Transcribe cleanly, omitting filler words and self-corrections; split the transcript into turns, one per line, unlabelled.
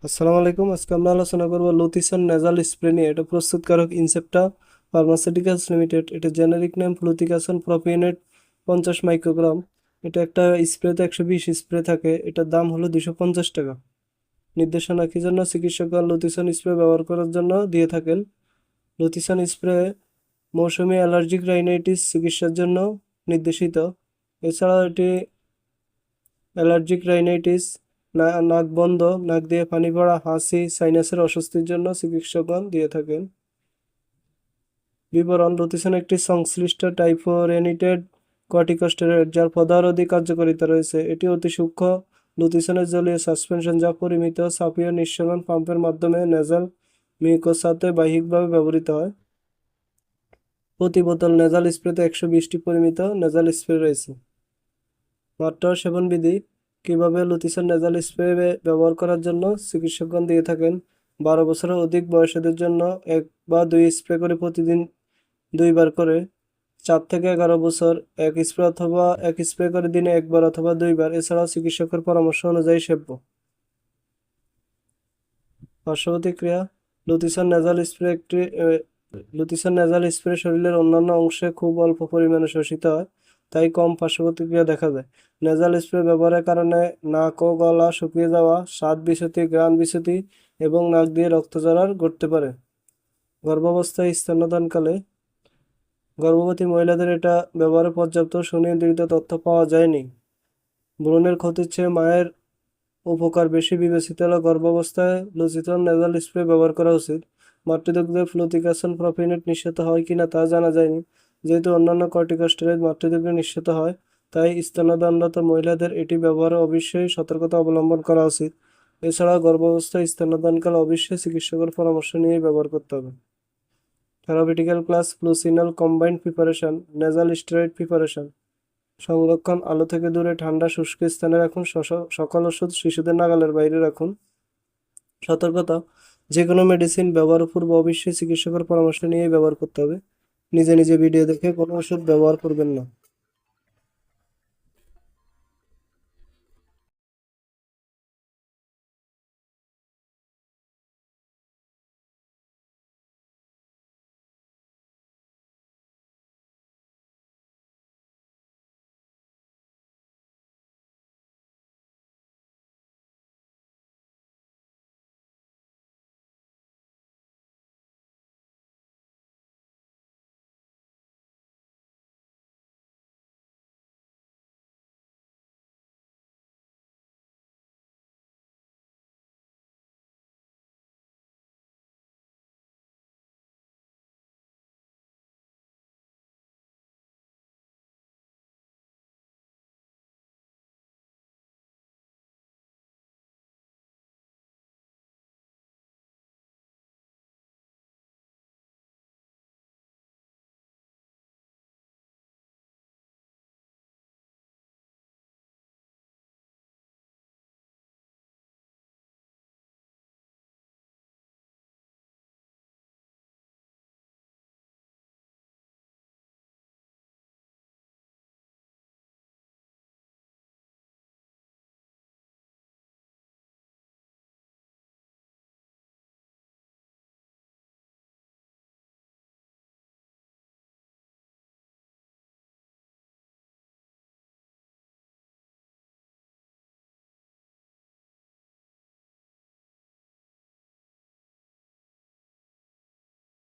আসসালামু আলাইকুম। আজকে আমরা আলোচনা করব লুথিসন নেজাল স্প্রে নিয়ে। এটা প্রস্তুতকারক ইনসেপ্টা ফার্মাসিউটিক্যালস লিমিটেড। এটা জেনেরিক নেম ফ্লুটিকাসন প্রপিওনেট 50 মাইক্রোগ্রাম। এটা একটা স্প্রেতে 120 স্প্রে থাকে। এটার দাম হলো 250 টাকা। নির্দেশনা কি জন্য চিকিৎসকগণ লুথিসন স্প্রে ব্যবহার করার জন্য দিয়ে থাকেন। লুথিসন স্প্রে মৌসুমী অ্যালার্জিক রাইনাইটিস চিকিৎসার জন্য নির্দেশিত। এছাড়াও এটি অ্যালার্জিক রাইনাইটিস, নাক বন্ধ, নাক দিয়ে পানি পড়া, হাঁচি, সাইনাসের অস্বস্তির জন্য চিকিৎসকগণ দিয়ে থাকেন। বিবরণ: লুথিসন একটি সংশ্লিষ্ট টাইফোরেনিটেড কর্টিকোস্টেরয়েড যার পদারোধী কার্যকারিতা রয়েছে। এটি অতি সূক্ষ্ম লুথিসনের জলীয় সাসপেনশন যা পরিমিত সাপীয় নিঃসরণ পাম্পের মাধ্যমে নেজাল মিউকোসাতে বাহ্যিকভাবে ব্যবহৃত হয়। প্রতি বোতল নেজাল স্প্রেতে 120টি পরিমিত নেজাল স্প্রে রয়েছে। মাত্রা ও সেবনবিধি: কিভাবে লুথিসন নেজাল স্প্রে ব্যবহার করার জন্য চিকিৎসকগণ দিয়ে থাকেন। 12 বছরের অধিক বয়সীদের জন্য 1 বা 2 স্প্রে করে প্রতিদিন 2 বার করে। 4 থেকে 11 বছর 1 স্প্রে অথবা 1 স্প্রে করে দিনে 1 বার অথবা 2 বার। এছাড়াও চিকিৎসকের পরামর্শ অনুযায়ী সেব্য। পার্শ্ব প্রতিক্রিয়া: লুথিসন নেজাল স্প্রে একটি লুথিসন নেজাল স্প্রে শরীরের অন্যান্য অংশে খুব অল্প পরিমাণে শোষিত হয়, তাই কম পার্শ্ব প্রতিক্রিয়া দেখা যায়। নেজাল স্প্রে ব্যবহারের কারণে নাক ও গলা শুকিয়ে যাওয়া, স্বাদ বিচ্যুতি, ঘ্রাণ বিচ্যুতি এবং নাক দিয়ে রক্ত ঝরার ঘটতে পারে। গর্ভাবস্থায় স্তন্যদানকালে: গর্ভবতী মহিলাদের এটা ব্যবহারে পর্যাপ্ত সুনির্দিষ্ট তথ্য পাওয়া যায়নি। ভ্রূণের ক্ষতির চেয়ে মায়ের উপকার বেশি বিবেচিত হলে গর্ভাবস্থায় লুথিসন নেজাল স্প্রে ব্যবহার করা উচিত। মাতৃদুগ্ধে ফ্লুটিকাসন প্রপিওনেট নিষিদ্ধ হয় কিনা তা জানা যায়নি। যেহেতু অন্যান্য কর্টিকোস্টেরয়েড মাতৃদুগ্ধে নিষিদ্ধ হয়, তাই স্তন্যদানরত মহিলাদের এটি ব্যবহারে অবশ্যই সতর্কতা অবলম্বন করা উচিত। এছাড়া গর্ভাবস্থায় স্তন্যদানকালে অবশ্যই চিকিৎসকের পরামর্শ নিয়ে ব্যবহার করতে হবে। থেরাপিউটিক্যাল ক্লাস: ফ্লুসিনল combined preparation, nasal steroid preparation. সংরক্ষণ: আলো থেকে দূরে ঠান্ডা শুষ্ক স্থানে রাখুন। সকল ওষুধ শিশুদের নাগালের বাইরে রাখুন। সতর্কতা: যে কোনো মেডিসিন ব্যবহারের পূর্বে অবশ্যই চিকিৎসকের পরামর্শ নিয়ে ব্যবহার করতে হবে। নিজে নিজে ভিডিও দেখে কোনো ওষুধ ব্যবহার করবেন না।